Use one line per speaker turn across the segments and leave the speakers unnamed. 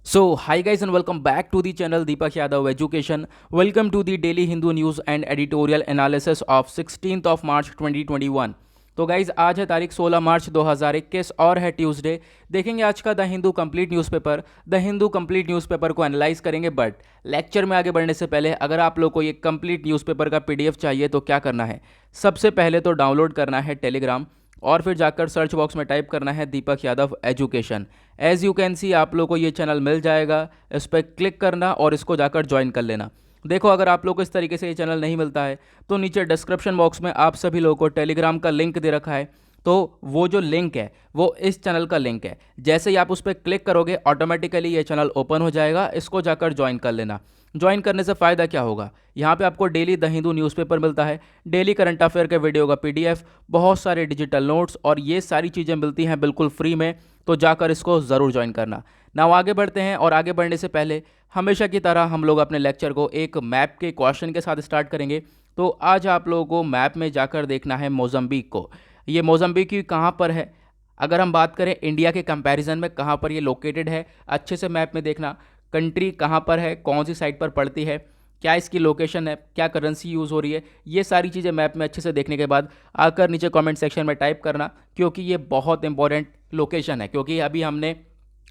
So, hi guys, and welcome back to the channel Deepak Yadav Education. Welcome to the daily Hindu news and editorial analysis of 16th of March 2021. तो guys आज है तारीख 16 मार्च 2021 और है Tuesday. देखेंगे आज का the Hindu complete newspaper. The Hindu complete newspaper को एनालाइज करेंगे, बट लेक्चर में आगे बढ़ने से पहले अगर आप लोग को ये कंप्लीट न्यूज़पेपर का पीडीएफ चाहिए तो क्या करना है, सबसे पहले तो डाउनलोड करना है टेलीग्राम और फिर जाकर सर्च बॉक्स में टाइप करना है Deepak Yadav education. As you can see आप लोग को ये चैनल मिल जाएगा, इस पर क्लिक करना और इसको जाकर ज्वाइन कर लेना। देखो, अगर आप लोग को इस तरीके से ये चैनल नहीं मिलता है तो नीचे डिस्क्रिप्शन बॉक्स में आप सभी लोगों को टेलीग्राम का लिंक दे रखा है। तो वो जो लिंक है वो इस चैनल का लिंक है। जैसे ही आप उस पर क्लिक करोगे ऑटोमेटिकली ये चैनल ओपन हो जाएगा, इसको जाकर ज्वाइन कर लेना। ज्वाइन करने से फ़ायदा क्या होगा, यहाँ पे आपको डेली द हिंदू न्यूज़पेपर मिलता है, डेली करंट अफेयर के वीडियो का पीडीएफ, बहुत सारे डिजिटल नोट्स और ये सारी चीज़ें मिलती हैं बिल्कुल फ्री में। तो जाकर इसको ज़रूर ज्वाइन करना। नाउ आगे बढ़ते हैं, और आगे बढ़ने से पहले हमेशा की तरह हम लोग अपने लेक्चर को एक मैप के क्वेश्चन के साथ स्टार्ट करेंगे। तो आज आप लोगों को मैप में जाकर देखना है मोज़म्बिक को। ये मोज़म्बिक कहाँ पर है, अगर हम बात करें इंडिया के कंपैरिजन में कहाँ पर ये लोकेटेड है, अच्छे से मैप में देखना। कंट्री कहाँ पर है, कौन सी साइड पर पड़ती है, क्या इसकी लोकेशन है, क्या करेंसी यूज़ हो रही है, ये सारी चीज़ें मैप में अच्छे से देखने के बाद आकर नीचे कमेंट सेक्शन में टाइप करना, क्योंकि ये बहुत इंपॉर्टेंट लोकेशन है। क्योंकि अभी हमने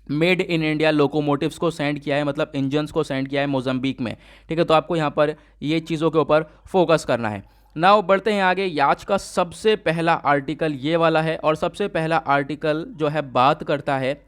मेड इन इंडिया लोकोमोटिव्स को सेंड किया है, मतलब इंजन्स को सेंड किया है मोज़म्बिक में। ठीक है, तो आपको यहाँ पर ये चीज़ों के ऊपर फोकस करना है। नाउ बढ़ते हैं आगे। आज का सबसे पहला आर्टिकल ये वाला है, और सबसे पहला आर्टिकल जो है बात करता है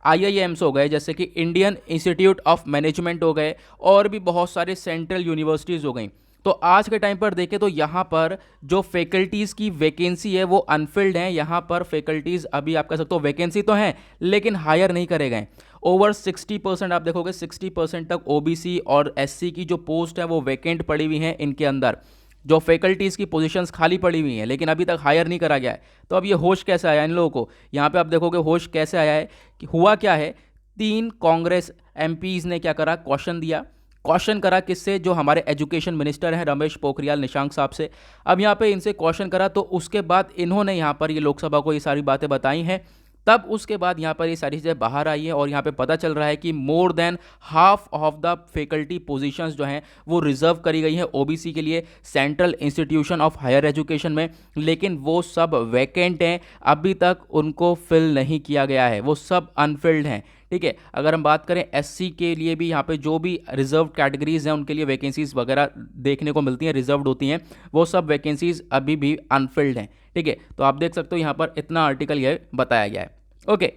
आईआईएम्स हो गए, जैसे कि इंडियन इंस्टीट्यूट ऑफ मैनेजमेंट हो गए, और भी बहुत सारे सेंट्रल यूनिवर्सिटीज़ हो गई। तो आज के टाइम पर देखें तो यहाँ पर जो फैकल्टीज़ की वैकेंसी है वो अनफिल्ड है। यहाँ पर फैकल्टीज़ अभी आप कह सकते हो वैकेंसी तो हैं लेकिन हायर नहीं करे गए। ओवर 60% आप देखोगे 60% तक ओबीसी और एससी की जो पोस्ट है वो वैकेंट पड़ी हुई हैं इनके अंदर। जो फैकल्टीज़ की पोजीशंस खाली पड़ी हुई हैं लेकिन अभी तक हायर नहीं करा गया है। तो अब ये होश कैसे आया इन लोगों को, यहाँ पे आप देखोगे होश कैसे आया है कि हुआ क्या है। 3 कांग्रेस एमपीज़ ने क्या करा, क्वेश्चन दिया। क्वेश्चन करा किससे, जो हमारे एजुकेशन मिनिस्टर हैं रमेश पोखरियाल निशंक साहब से। अब यहाँ पे इनसे क्वेश्चन करा तो उसके बाद इन्होंने यहाँ पर ये लोकसभा को ये सारी बातें बताई हैं। तब उसके बाद यहाँ पर ये सारी चीज़ें बाहर आई है और यहाँ पे पता चल रहा है कि more than half of the faculty positions जो हैं वो रिजर्व करी गई हैं ओबीसी के लिए central institution of higher education में, लेकिन वो सब वैकेंट हैं, अभी तक उनको फिल नहीं किया गया है, वो सब अनफिल्ड हैं। ठीक है, अगर हम बात करें एससी के लिए भी यहाँ पे जो भी रिजर्व कैटेगरीज हैं उनके लिए वैकेंसीज वगैरह देखने को मिलती हैं, रिजर्व्ड होती हैं, वो सब वैकेंसीज अभी भी अनफिल्ड हैं। ठीक है, तो आप देख सकते हो यहाँ पर इतना आर्टिकल ये बताया गया है। ओके,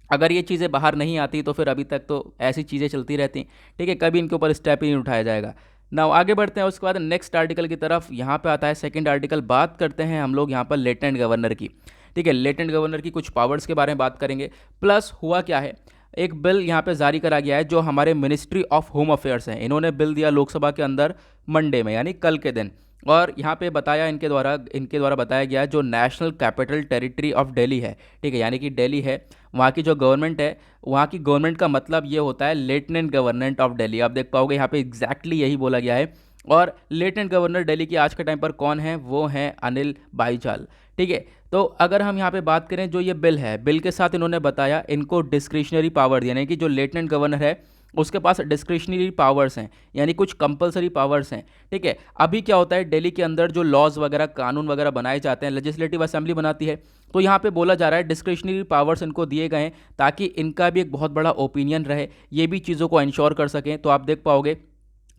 अगर ये चीज़ें बाहर नहीं आती तो फिर अभी तक तो ऐसी चीज़ें चलती रहती। ठीक है, कभी इनके ऊपर स्टेप ही नहीं उठाया जाएगा। नाउ आगे बढ़ते हैं, उसके बाद नेक्स्ट आर्टिकल की तरफ। यहाँ पे आता है सेकंड आर्टिकल। बात करते हैं हम लोग यहाँ पर लेफ्टिनेंट गवर्नर की। ठीक है, लेफ्टिनेंट गवर्नर की कुछ पावर्स के बारे में बात करेंगे। प्लस हुआ क्या है, एक बिल यहाँ पे जारी करा गया है जो हमारे मिनिस्ट्री ऑफ होम अफेयर्स हैं, इन्होंने बिल दिया लोकसभा के अंदर मंडे में, यानी कल के दिन। और यहाँ पे बताया इनके द्वारा बताया गया जो national capital territory of Delhi है, ठीक है, यानी कि दिल्ली है, वहाँ की जो गवर्नमेंट है, वहाँ की गवर्नमेंट का मतलब ये होता है लेफ्टिनेंट गवर्नमेंट ऑफ दिल्ली। आप देख पाओगे यहाँ पे एग्जैक्टली यही बोला गया है। और लेफ्टिनेंट गवर्नर दिल्ली की आज के टाइम पर कौन है, वो हैं अनिल बाईजाल। ठीक है, तो अगर हम यहाँ पे बात करें जो ये बिल है, बिल के साथ इन्होंने बताया इनको डिस्क्रिशनरी पावर यानी कि जो लेफ्टिनेंट गवर्नर है उसके पास डिस्क्रिशनरी पावर्स हैं, यानी कुछ कंपलसरी पावर्स हैं। ठीक है, अभी क्या होता है दिल्ली के अंदर जो लॉज वगैरह कानून वगैरह बनाए जाते हैं लेजिस्लेटिव असेंबली बनाती है, तो यहाँ पे बोला जा रहा है डिस्क्रिशनरी पावर्स इनको दिए गए हैं ताकि इनका भी एक बहुत बड़ा ओपिनियन रहे, ये भी चीज़ों को इंश्योर कर सकें। तो आप देख पाओगे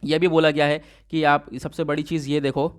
यह भी बोला गया है कि आप सबसे बड़ी चीज़ ये देखो,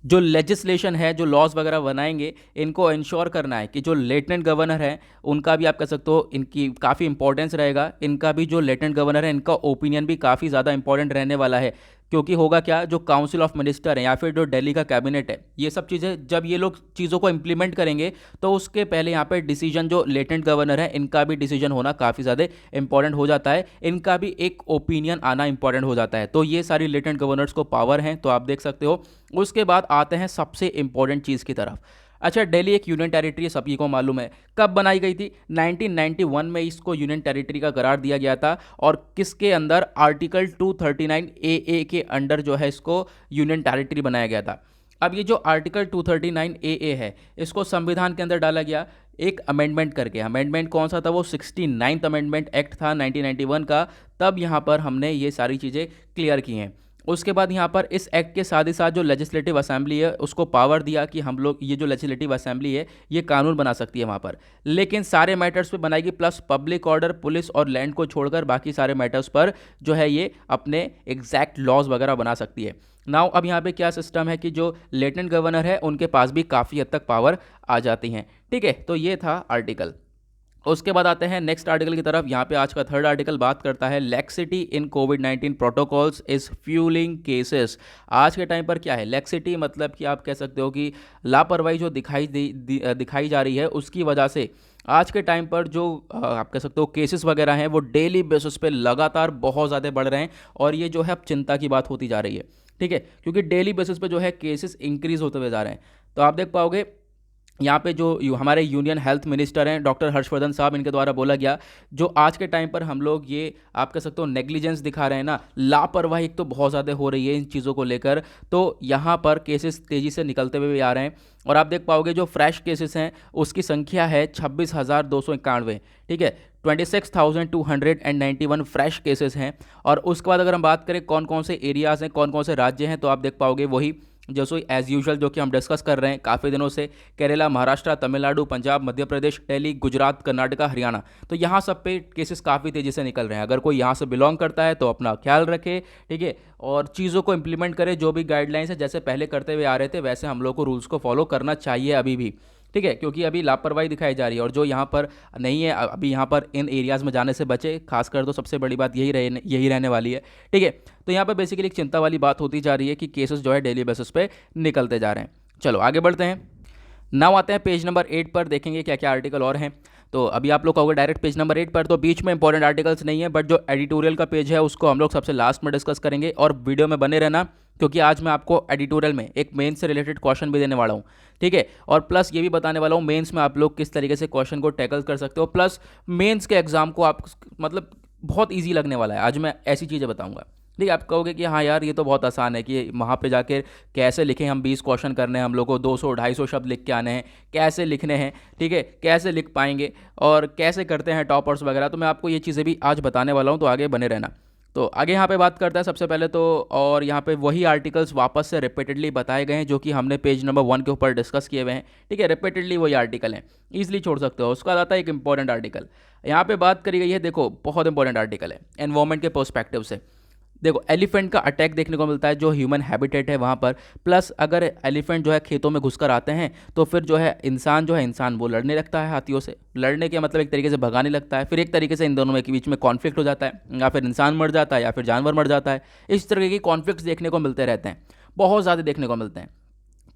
जो लेजिस्लेशन है, जो लॉज वगैरह बनाएंगे, इनको इंश्योर करना है कि जो लेफ्टिनेंट गवर्नर है उनका भी आप कह सकते हो इनकी काफ़ी इंपॉर्टेंस रहेगा। इनका भी जो लेफ्टिनेंट गवर्नर है इनका ओपिनियन भी काफ़ी ज़्यादा इंपॉर्टेंट रहने वाला है। क्योंकि होगा क्या, जो काउंसिल ऑफ मिनिस्टर है या फिर जो दिल्ली का कैबिनेट है, ये सब चीज़ें जब ये लोग चीज़ों को इंप्लीमेंट करेंगे तो उसके पहले यहाँ पर डिसीजन जो लेफ्टिनेंट गवर्नर है इनका भी डिसीजन होना काफ़ी ज़्यादा इंपॉर्टेंट हो जाता है, इनका भी एक ओपिनियन आना इंपॉर्टेंट हो जाता है। तो ये सारी लेफ्टिनेंट गवर्नर्स को पावर हैं, तो आप देख सकते हो। उसके बाद आते हैं सबसे इंपॉर्टेंट चीज़ की तरफ। अच्छा, दिल्ली एक यूनियन टेरिटरी सभी को मालूम है, कब बनाई गई थी, 1991 में इसको यूनियन टेरिटरी का करार दिया गया था। और किसके अंदर, आर्टिकल 239 AA के अंडर जो है इसको यूनियन टेरिटरी बनाया गया था। अब ये जो आर्टिकल 239 ए है, इसको संविधान के अंदर डाला गया एक अमेंडमेंट करके। अमेंडमेंट कौन सा था? वो 69th अमेंडमेंट एक्ट था 1991 का। तब यहाँ पर हमने ये सारी चीज़ें क्लियर की हैं। उसके बाद यहाँ पर इस एक्ट के साथ ही साथ जो लेजिस्लेटिव असेंबली है उसको पावर दिया कि हम लोग, ये जो लेजिस्लेटिव असेंबली है ये कानून बना सकती है वहाँ पर, लेकिन सारे मैटर्स पे बनाएगी, प्लस पब्लिक ऑर्डर, पुलिस और लैंड को छोड़कर बाकी सारे मैटर्स पर जो है ये अपने एग्जैक्ट लॉज वगैरह बना सकती है। नाउ अब यहाँ पे क्या सिस्टम है कि जो लेफ्टिनेंट गवर्नर है उनके पास भी काफ़ी हद तक पावर आ जाती हैं। ठीक है, तो ये था आर्टिकल। उसके बाद आते हैं नेक्स्ट आर्टिकल की तरफ। यहाँ पे आज का थर्ड आर्टिकल बात करता है laxity in covid protocols is fuelling cases. आज के टाइम पर क्या है लैक्सिटी? मतलब कि आप कह सकते हो कि लापरवाही जो दिखाई जा रही है उसकी वजह से आज के टाइम पर जो आप कह सकते हो केसेस वगैरह हैं वो डेली बेसिस पे लगातार बहुत ज़्यादा बढ़ रहे हैं, और ये जो है अब चिंता की बात होती जा रही है। ठीक है, क्योंकि डेली बेसिस पे जो है केसेस इंक्रीज होते हुए जा रहे हैं। तो आप देख पाओगे यहाँ पे जो हमारे यूनियन हेल्थ मिनिस्टर हैं डॉक्टर हर्षवर्धन साहब, इनके द्वारा बोला गया जो आज के टाइम पर हम लोग ये आप कह सकते हो नेग्लिजेंस दिखा रहे हैं ना, लापरवाही तो बहुत ज़्यादा हो रही है इन चीज़ों को लेकर, तो यहाँ पर केसेस तेज़ी से निकलते हुए भी आ रहे हैं। और आप देख पाओगे जो फ्रेश केसेस हैं उसकी संख्या है 26,291। ठीक है, 26,291 फ्रेश केसेस हैं। और उसके बाद अगर हम बात करें कौन कौन से एरियाज़ हैं, कौन कौन से राज्य हैं, तो आप देख पाओगे वही जैसे एज यूजुअल जो कि हम डिस्कस कर रहे हैं काफ़ी दिनों से, केरला, महाराष्ट्र, तमिलनाडु, पंजाब, मध्य प्रदेश, दिल्ली, गुजरात, कर्नाटका, हरियाणा। तो यहाँ सब पे केसेस काफ़ी तेज़ी से निकल रहे हैं। अगर कोई यहाँ से बिलोंग करता है तो अपना ख्याल रखे, ठीक है, और चीज़ों को इंप्लीमेंट करे। जो भी गाइडलाइंस है जैसे पहले करते हुए आ रहे थे वैसे हम लोग को रूल्स को फॉलो करना चाहिए अभी भी। ठीक है, क्योंकि अभी लापरवाही दिखाई जा रही है, और जो यहाँ पर नहीं है अभी यहाँ पर इन एरियाज़ में जाने से बचे, खासकर तो सबसे बड़ी बात यही रहने वाली है। ठीक है, तो यहाँ पर बेसिकली एक चिंता वाली बात होती जा रही है कि केसेस जो है डेली बेसिस पे निकलते जा रहे हैं। चलो आगे बढ़ते हैं। नाउ आते हैं पेज नंबर 8 पर, देखेंगे क्या क्या आर्टिकल और हैं। तो अभी आप लोग कहोगे डायरेक्ट पेज नंबर 8 पर, तो बीच में इंपॉर्टेंट आर्टिकल्स नहीं है, बट जो एडिटोरियल का पेज है उसको हम लोग सबसे लास्ट में डिस्कस करेंगे, और वीडियो में बने रहना क्योंकि आज मैं आपको एडिटोरियल में एक मेंस से रिलेटेड क्वेश्चन भी देने वाला हूँ। ठीक है, और प्लस ये भी बताने वाला हूँ मेंस में आप लोग किस तरीके से क्वेश्चन को टैकल कर सकते हो, प्लस मेंस के एग्जाम को आप मतलब बहुत ईजी लगने वाला है। आज मैं ऐसी चीज़ें बताऊँगा। ठीक है, आप कहोगे कि हाँ यार ये तो बहुत आसान है कि वहाँ पे जाकर कैसे लिखें, हम 20 क्वेश्चन करने हैं, हम लोग को 200-250 शब्द लिख के आने हैं, कैसे लिखने हैं, ठीक है, कैसे लिख पाएंगे और कैसे करते हैं टॉपर्स वगैरह। तो मैं आपको ये चीज़ें भी आज बताने वाला हूँ, तो आगे बने रहना। तो आगे यहाँ पे बात करता है सबसे पहले तो, और यहाँ पे वही आर्टिकल्स वापस से रिपीटेडली बताए गए हैं जो कि हमने पेज नंबर 1 के ऊपर डिस्कस किए हुए हैं। ठीक है, रिपीटेडली वही आर्टिकल हैं, ईजिली छोड़ सकते हो। उसका आता है एक इंपॉर्टेंट आर्टिकल, यहाँ पे बात करी गई है, देखो बहुत इंपॉर्टेंट आर्टिकल है एनवायरमेंट के पर्सपेक्टिव से। देखो एलिफेंट का अटैक देखने को मिलता है जो ह्यूमन हैबिटेट है वहाँ पर, प्लस अगर एलिफेंट जो है खेतों में घुसकर आते हैं तो फिर जो है इंसान वो लड़ने लगता है हाथियों से। लड़ने के मतलब एक तरीके से भगाने लगता है, फिर एक तरीके से इन दोनों के बीच में कॉन्फ्लिक्ट हो जाता है, या फिर इंसान मर जाता है या फिर जानवर मर जाता है। इस तरह की कॉन्फ्लिक्ट्स देखने को मिलते रहते हैं, बहुत ज़्यादा देखने को मिलते हैं।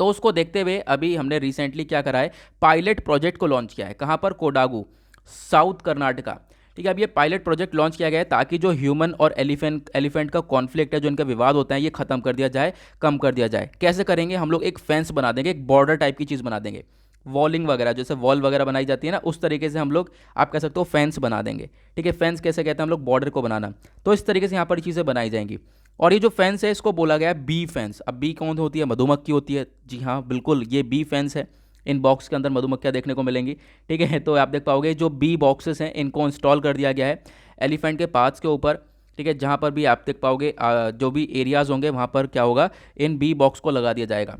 तो उसको देखते हुए अभी हमने रिसेंटली क्या करा है, पायलट प्रोजेक्ट को लॉन्च किया है। कहाँ पर? कोडागू, साउथ कर्नाटका। ठीक है, अब ये पायलट प्रोजेक्ट लॉन्च किया गया है ताकि जो ह्यूमन और एलिफेंट का कॉन्फ्लिक्ट है, जो इनका विवाद होता है, ये खत्म कर दिया जाए, कम कर दिया जाए। कैसे करेंगे? हम लोग एक फेंस बना देंगे, एक बॉर्डर टाइप की चीज़ बना देंगे, वॉलिंग वगैरह जैसे वॉल वगैरह बनाई जाती है ना, उस तरीके से हम लोग आप कह सकते हो फेंस बना देंगे। ठीक है, फेंस कैसे कहते हैं हम लोग? बॉर्डर को बनाना। तो इस तरीके से यहाँ पर चीज़ें बनाई जाएंगी। और ये जो फेंस है इसको बोला गया है बी फेंस। अब बी कौन होती है? मधुमक्खी होती है। जी हाँ बिल्कुल, ये बी फेंस है। इन बॉक्स के अंदर मधुमक्खियाँ देखने को मिलेंगी। ठीक है, तो आप देख पाओगे जो बी बॉक्सेस हैं इनको इंस्टॉल कर दिया गया है एलिफेंट के पार्ट्स के ऊपर। ठीक है, जहाँ पर भी आप देख पाओगे जो भी एरियाज़ होंगे वहाँ पर क्या होगा, इन बी बॉक्स को लगा दिया जाएगा।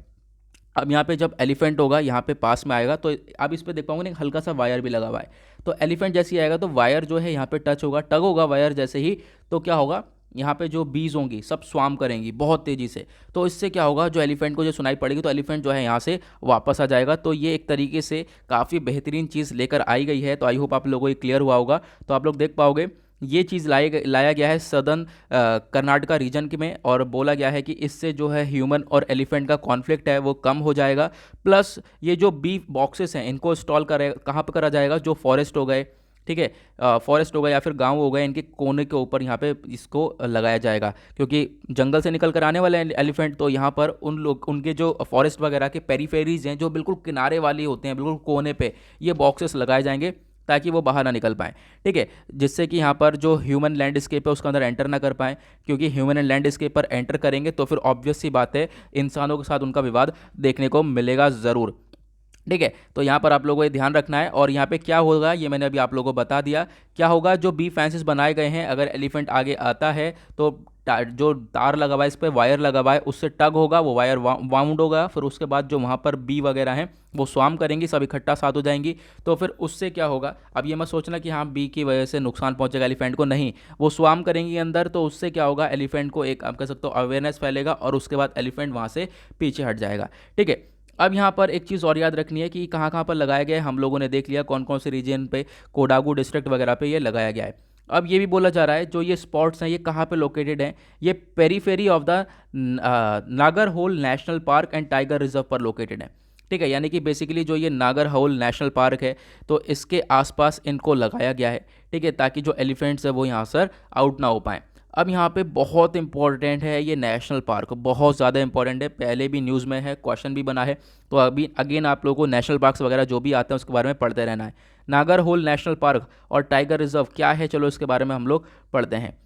अब यहाँ पे जब एलिफेंट होगा यहाँ पे पास में आएगा तो आप इस पर देख पाओगे ना, एक हल्का सा वायर भी लगा हुआ है। तो एलिफेंट जैसे ही आएगा तो वायर जो है यहाँ पे टच होगा, टग होगा वायर जैसे ही, तो क्या होगा, यहाँ पे जो बीज होंगी सब स्वाम करेंगी बहुत तेज़ी से। तो इससे क्या होगा, जो एलिफेंट को जो सुनाई पड़ेगी तो एलिफेंट जो है यहाँ से वापस आ जाएगा। तो ये एक तरीके से काफ़ी बेहतरीन चीज़ लेकर आई गई है। तो आई होप आप लोगों को ये क्लियर हुआ होगा। तो आप लोग देख पाओगे ये चीज़ लाया गया है सदर्न कर्नाटका रीजन के में, और बोला गया है कि इससे जो है ह्यूमन और एलिफेंट का कॉन्फ्लिक्ट है वो कम हो जाएगा। प्लस ये जो बी बॉक्सेस हैं इनको इंस्टॉल कहाँ पर करा जाएगा, जो फॉरेस्ट हो गए, ठीक है, फॉरेस्ट हो गए या फिर गांव हो गए, इनके कोने के ऊपर यहाँ पे इसको लगाया जाएगा। क्योंकि जंगल से निकल कर आने वाले एलिफेंट, तो यहाँ पर उनके जो फॉरेस्ट वगैरह के पेरीफेरीज हैं जो बिल्कुल किनारे वाली होते हैं, बिल्कुल कोने पे, ये बॉक्सेस लगाए जाएंगे ताकि वो बाहर ना निकल पाएँ, ठीक है, जिससे कि यहाँ पर जो ह्यूमन लैंडस्केप है उसके अंदर एंटर ना कर पाएँ, क्योंकि ह्यूमन लैंडस्केप पर एंटर करेंगे तो फिर ऑब्वियस सी बात है इंसानों के साथ उनका विवाद देखने को मिलेगा ज़रूर, ठीक है। तो यहाँ पर आप लोगों को ये ध्यान रखना है। और यहाँ पे क्या होगा ये मैंने अभी आप लोगों को बता दिया। क्या होगा, जो बी फेंसेस बनाए गए हैं, अगर एलिफेंट आगे आता है तो जो तार लगा हुआ है, इस पर वायर लगा हुआ है, उससे टग होगा, वो वायर वाउंड होगा, फिर उसके बाद जो वहाँ पर बी वगैरह हैं वो स्वाम करेंगी, सब इकट्ठा साथ हो जाएंगी। तो फिर उससे क्या होगा, अब ये मत सोचना कि हाँ बी की वजह से नुकसान पहुंचेगा एलिफेंट को, नहीं, वो स्वाम करेंगी अंदर, तो उससे क्या होगा, एलिफेंट को एक आप कह सकते हो अवेयरनेस फैलेगा और उसके बाद एलिफेंट वहाँ से पीछे हट जाएगा, ठीक है। अब यहाँ पर एक चीज़ और याद रखनी है कि कहाँ कहाँ पर लगाया गया है, हम लोगों ने देख लिया कौन कौन से रीजन पे, कोडागू डिस्ट्रिक्ट वगैरह पे ये लगाया गया है। अब ये भी बोला जा रहा है जो ये स्पॉट्स हैं ये कहाँ पे लोकेटेड हैं, ये periphery of the Nagarhole national park and tiger reserve पर लोकेटेड है, ठीक है। यानी कि बेसिकली जो ये नागर होल नेशनल पार्क है तो इसके आसपास इनको लगाया गया है, ठीक है, ताकि जो एलिफेंट्स है वो यहाँ से आउट ना हो पाएँ। अब यहाँ पे बहुत इंपॉर्टेंट है ये नेशनल पार्क, बहुत ज़्यादा इंपॉर्टेंट है, पहले भी न्यूज़ में है, क्वेश्चन भी बना है, तो अभी अगेन आप लोगों को नेशनल पार्क्स वगैरह जो भी आते हैं उसके बारे में पढ़ते रहना है। नागर होल नेशनल पार्क और टाइगर रिजर्व क्या है, चलो इसके बारे में हम लोग पढ़ते हैं।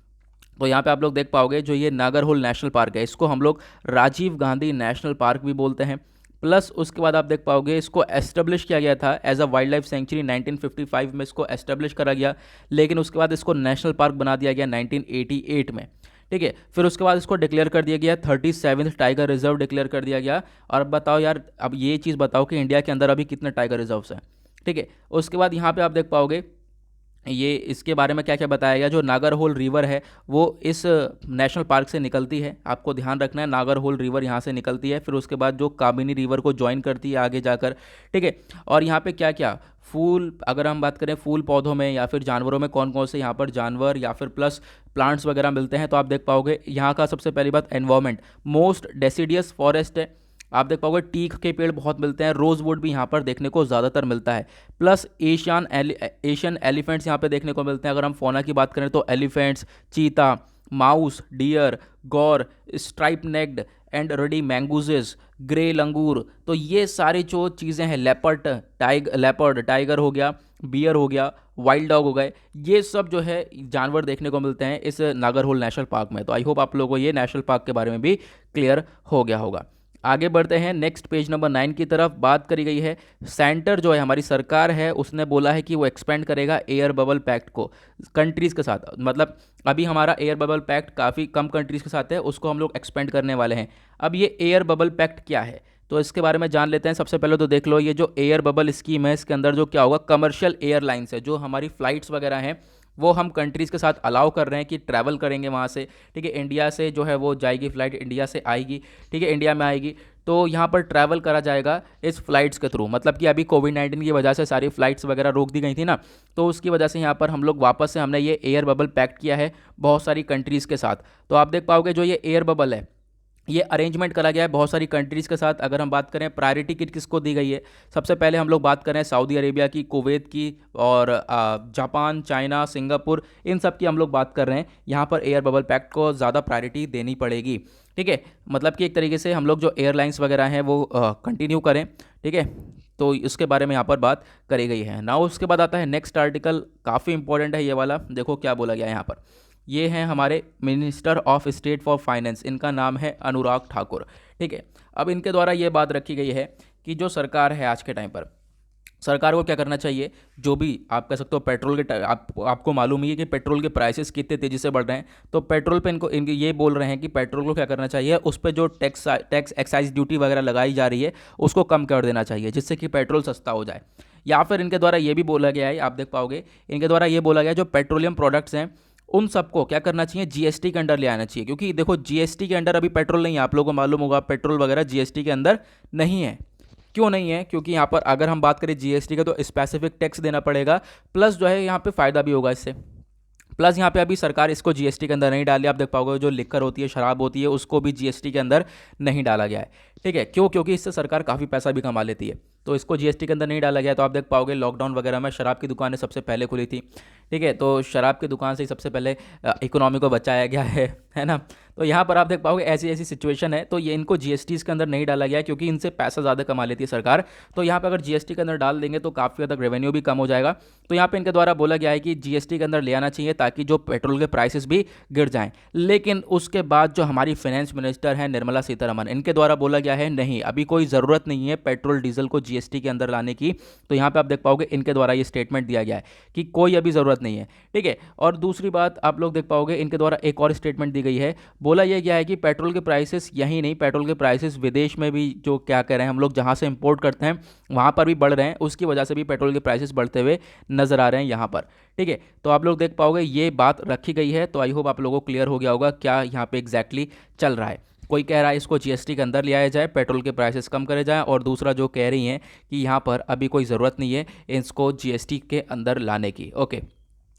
तो यहाँ पे आप लोग देख पाओगे जो ये नागर होल नेशनल पार्क है इसको हम लोग राजीव गांधी नेशनल पार्क भी बोलते हैं। प्लस उसके बाद आप देख पाओगे इसको एस्टेब्लिश किया गया था as a wildlife sanctuary 1955 में, इसको एस्टेब्लिश करा गया, लेकिन उसके बाद इसको नेशनल पार्क बना दिया गया 1988 में, ठीक है। फिर उसके बाद इसको डिक्लेयर कर दिया गया 37th टाइगर रिजर्व डिक्लेयर कर दिया गया। और अब बताओ यार, अब ये चीज़ बताओ कि इंडिया के अंदर अभी कितने टाइगर रिजर्व्स हैं, ठीक है। उसके बाद यहाँ पे आप देख पाओगे ये इसके बारे में क्या क्या बताया गया, जो नागर होल रिवर है वो इस नेशनल पार्क से निकलती है, आपको ध्यान रखना है, नागर होल रिवर यहाँ से निकलती है, फिर उसके बाद जो काबिनी रिवर को ज्वाइन करती है आगे जाकर, ठीक है। और यहाँ पे क्या क्या फूल, अगर हम बात करें फूल पौधों में या फिर जानवरों में कौन कौन से यहाँ पर जानवर या फिर प्लस प्लांट्स वगैरह मिलते हैं, तो आप देख पाओगे यहाँ का सबसे पहली बात एनवायरमेंट, मोस्ट डेसिडियस फॉरेस्ट है, आप देख पाओगे टीक के पेड़ बहुत मिलते हैं, रोजवुड भी यहाँ पर देखने को ज़्यादातर मिलता है, प्लस एशियन एलिफेंट्स यहाँ पे देखने को मिलते हैं। अगर हम फौना की बात करें तो elephants, cheetah, mouse, deer, gaur, stripe necked and ruddy mongooses, grey langur, तो ये सारी जो चीज़ें हैं, लेपर्ड टाइगर हो गया, बियर हो गया, वाइल्ड डॉग हो गए, ये सब जो है जानवर देखने को मिलते हैं इस नागरहोल नेशनल पार्क में। तो आई होप आप लोगों को ये नेशनल पार्क के बारे में भी क्लियर हो गया होगा। आगे बढ़ते हैं नेक्स्ट पेज नंबर 9 की तरफ। बात करी गई है सेंटर जो है हमारी सरकार है उसने बोला है कि वो एक्सपेंड करेगा एयर बबल पैक्ट को कंट्रीज़ के साथ, मतलब अभी हमारा एयर बबल पैक्ट काफ़ी कम कंट्रीज़ के साथ है, उसको हम लोग एक्सपेंड करने वाले हैं। अब ये एयर बबल पैक्ट क्या है तो इसके बारे में जान लेते हैं। सबसे पहले तो देख लो ये जो एयर बबल स्कीम है इसके अंदर जो क्या होगा, कमर्शियल एयरलाइंस है, जो हमारी फ्लाइट्स वगैरह हैं वो हम कंट्रीज़ के साथ अलाउ कर रहे हैं कि ट्रैवल करेंगे वहाँ से, ठीक है। इंडिया से जो है वो जाएगी फ्लाइट, इंडिया से आएगी, ठीक है, इंडिया में आएगी, तो यहाँ पर ट्रैवल करा जाएगा इस फ्लाइट्स के थ्रू। मतलब कि अभी कोविड-19 की वजह से सारी फ्लाइट्स वगैरह रोक दी गई थी ना, तो उसकी वजह से यहाँ पर हम लोग वापस से हमने ये एयर बबल पैक्ट किया है बहुत सारी कंट्रीज़ के साथ। तो आप देख पाओगे जो ये एयर बबल है ये अरेंजमेंट करा गया है बहुत सारी कंट्रीज़ के साथ। अगर हम बात करें प्रायोरिटी किसको दी गई है, सबसे पहले हम लोग बात करें सऊदी अरेबिया की, कुवैत की और जापान, चाइना, सिंगापुर, इन सब की हम लोग बात कर रहे हैं। यहाँ पर एयर बबल पैक्ट को ज़्यादा प्रायोरिटी देनी पड़ेगी, ठीक है। मतलब कि एक तरीके से हम लोग जो एयरलाइंस वगैरह हैं वो कंटिन्यू करें, ठीक है। तो इसके बारे में यहाँ पर बात करी गई है ना। उसके बाद आता है नेक्स्ट आर्टिकल, काफ़ी इंपॉर्टेंट है ये वाला, देखो क्या बोला गया है यहाँ पर। ये हैं हमारे minister of state for finance, इनका नाम है अनुराग ठाकुर, ठीक है। अब इनके द्वारा ये बात रखी गई है कि जो सरकार है आज के टाइम पर, सरकार को क्या करना चाहिए, जो भी आप कह सकते हो पेट्रोल के आपको मालूम ही है कि पेट्रोल के प्राइसेस कितने तेज़ी से बढ़ रहे हैं, तो पेट्रोल पे इनके ये बोल रहे हैं कि पेट्रोल को क्या करना चाहिए, उस पर जो टैक्स एक्साइज ड्यूटी वगैरह लगाई जा रही है उसको कम कर देना चाहिए, जिससे कि पेट्रोल सस्ता हो जाए। या फिर इनके द्वारा ये भी बोला गया है, आप देख पाओगे इनके द्वारा ये बोला गया जो पेट्रोलियम प्रोडक्ट्स हैं उन सबको क्या करना चाहिए, जीएसटी के अंडर ले आना चाहिए। क्योंकि देखो जीएसटी के अंडर अभी पेट्रोल नहीं है, आप लोगों को मालूम होगा पेट्रोल वगैरह जीएसटी के अंदर नहीं है। क्यों नहीं है, क्योंकि यहाँ पर अगर हम बात करें जीएसटी का तो स्पेसिफिक टैक्स देना पड़ेगा, प्लस जो है यहाँ पे फ़ायदा भी होगा इससे। प्लस यहाँ पे अभी सरकार इसको जीएसटी के अंदर नहीं डाली, आप देख पाओगे जो लिकर होती है, शराब होती है, उसको भी जीएसटी के अंदर नहीं डाला गया है, ठीक है। क्यों, क्योंकि इससे सरकार काफ़ी पैसा भी कमा लेती है। तो इसको जीएसटी के अंदर नहीं डाला गया। तो आप देख पाओगे लॉकडाउन वगैरह में शराब की दुकानें सबसे पहले खुली थी, ठीक है, तो शराब की दुकान से ही सबसे पहले इकोनॉमी को बचाया गया है ना। तो यहाँ पर आप देख पाओगे ऐसी ऐसी सिचुएशन है, तो ये इनको जीएसटी के अंदर नहीं डाला गया क्योंकि इनसे पैसा ज़्यादा कमा लेती है सरकार। तो यहाँ पर अगर जीएसटी के अंदर डाल देंगे तो काफ़ी हद तक रेवेन्यू भी कम हो जाएगा। तो यहाँ पे इनके द्वारा बोला गया है कि जीएसटी के अंदर ले आना चाहिए ताकि जो पेट्रोल के प्राइसेस भी गिर जाएं। लेकिन उसके बाद जो हमारी फाइनेंस मिनिस्टर हैं निर्मला सीतारमण, इनके द्वारा बोला गया है नहीं, अभी कोई ज़रूरत नहीं है पेट्रोल डीजल को जीएसटी के अंदर लाने की। तो यहाँ पे आप देख पाओगे इनके द्वारा ये स्टेटमेंट दिया गया है कि कोई अभी ज़रूरत नहीं है, ठीक है। और दूसरी बात आप लोग देख पाओगे इनके द्वारा एक और स्टेटमेंट दी गई है, बोला यह गया है कि पेट्रोल के प्राइसेस यही नहीं, पेट्रोल के प्राइसेस विदेश में भी जो क्या कह रहे हैं हम लोग जहाँ से इंपोर्ट करते हैं वहाँ पर भी बढ़ रहे हैं, उसकी वजह से भी पेट्रोल के प्राइसेस बढ़ते हुए नजर आ रहे हैं यहाँ पर, ठीक है। तो आप लोग देख पाओगे ये बात रखी गई है। तो आई होप आप लोगों को क्लियर हो गया होगा क्या यहाँ पे एग्जैक्टली चल रहा है। कोई कह रहा है इसको जीएसटी के अंदर ले आया जाए, पेट्रोल के प्राइसेस कम करे जाए, और दूसरा जो कह रही हैं कि यहाँ पर अभी कोई ज़रूरत नहीं है इसको जीएसटी के अंदर लाने की, ओके,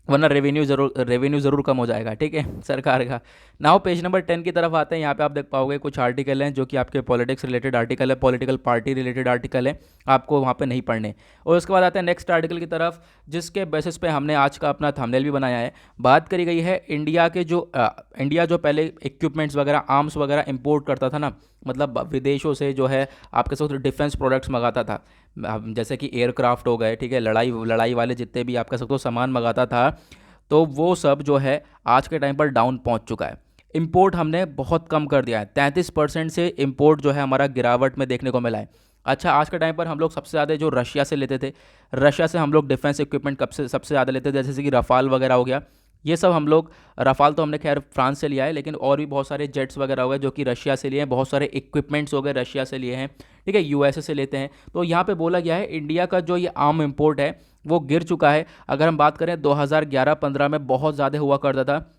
वरना रेवेन्यू ज़रूर कम हो जाएगा, ठीक है, सरकार का। नाउ पेज नंबर 10 की तरफ आते हैं। यहाँ पे आप देख पाओगे कुछ आर्टिकल हैं जो कि आपके पॉलिटिक्स रिलेटेड आर्टिकल है, पॉलिटिकल पार्टी रिलेटेड आर्टिकल है, आपको वहाँ पे नहीं पढ़ने। और उसके बाद आते हैं नेक्स्ट आर्टिकल की तरफ, जिसके बेसिस पे हमने आज का अपना थंबनेल भी बनाया है। बात करी गई है इंडिया के जो इंडिया जो पहले इक्विपमेंट्स वगैरह आर्म्स वगैरह इंपोर्ट करता था ना, मतलब विदेशों से जो है आपके साथ डिफेंस प्रोडक्ट्स मंगाता था, जैसे कि एयरक्राफ्ट हो गए, ठीक है, लड़ाई वाले जितने भी आपका सकते हो सामान मंगाता था, तो वो सब जो है आज के टाइम पर डाउन पहुंच चुका है। इंपोर्ट हमने बहुत कम कर दिया है, 33% से इंपोर्ट जो है हमारा गिरावट में देखने को मिला है। अच्छा, आज के टाइम पर हम लोग सबसे ज़्यादा जो रशिया से लेते थे, रशिया से हम लोग डिफेंस इक्विपमेंट कब से सबसे ज़्यादा लेते थे, जैसे कि रफाल वगैरह हो गया, ये सब हम लोग, रफाल तो हमने खैर फ्रांस से लिया है, लेकिन और भी बहुत सारे जेट्स वगैरह हो गए जो कि रशिया से लिए हैं, बहुत सारे इक्विपमेंट्स हो गए रशिया से लिए हैं, ठीक है, यूएसए से लेते हैं। तो यहाँ पे बोला गया है इंडिया का जो ये आर्म इंपोर्ट है वो गिर चुका है। अगर हम बात करें 2011-15 में बहुत ज़्यादा हुआ करता था,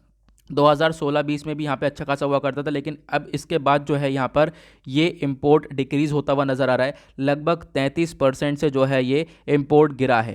2016-20 में भी यहाँ पे अच्छा खासा हुआ करता था, लेकिन अब इसके बाद जो है यहाँ पर ये इंपोर्ट डिक्रीज़ होता हुआ नज़र आ रहा है। लगभग 33% से जो है ये इंपोर्ट गिरा है,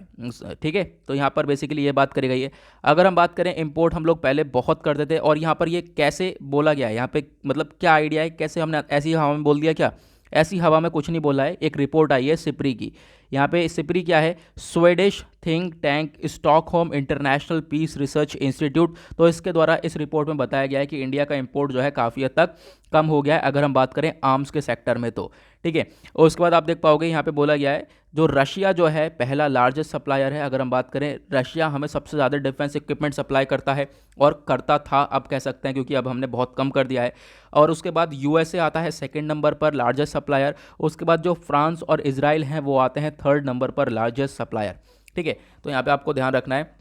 ठीक है। तो यहाँ पर बेसिकली ये बात करी गई है। अगर हम बात करें इंपोर्ट हम लोग पहले बहुत करते थे, और यहाँ पर ये कैसे बोला गया है, यहाँ पे मतलब क्या आइडिया है, कैसे हमने ऐसी हवा में बोल दिया क्या? ऐसी हवा में कुछ नहीं बोला है। एक रिपोर्ट आई है सिप्री की, यहाँ पे सिप्री क्या है, Swedish think tank Stockholm International Peace Research Institute. तो इसके द्वारा इस रिपोर्ट में बताया गया है कि इंडिया का इंपोर्ट जो है काफ़ी हद तक कम हो गया है अगर हम बात करें आर्म्स के सेक्टर में, तो ठीक है। और उसके बाद आप देख पाओगे यहाँ पे बोला गया है जो रशिया जो है पहला लार्जेस्ट सप्लायर है। अगर हम बात करें, रशिया हमें सबसे ज़्यादा डिफेंस इक्विपमेंट सप्लाई करता है, और करता था, अब कह सकते हैं क्योंकि अब हमने बहुत कम कर दिया है। और उसके बाद यूएसए आता है सेकंड नंबर पर लार्जेस्ट सप्लायर। उसके बाद जो फ्रांस और इजराइल हैं वो आते हैं थर्ड नंबर पर लार्जेस्ट सप्लायर, ठीक है। तो यहाँ पे आपको ध्यान रखना है,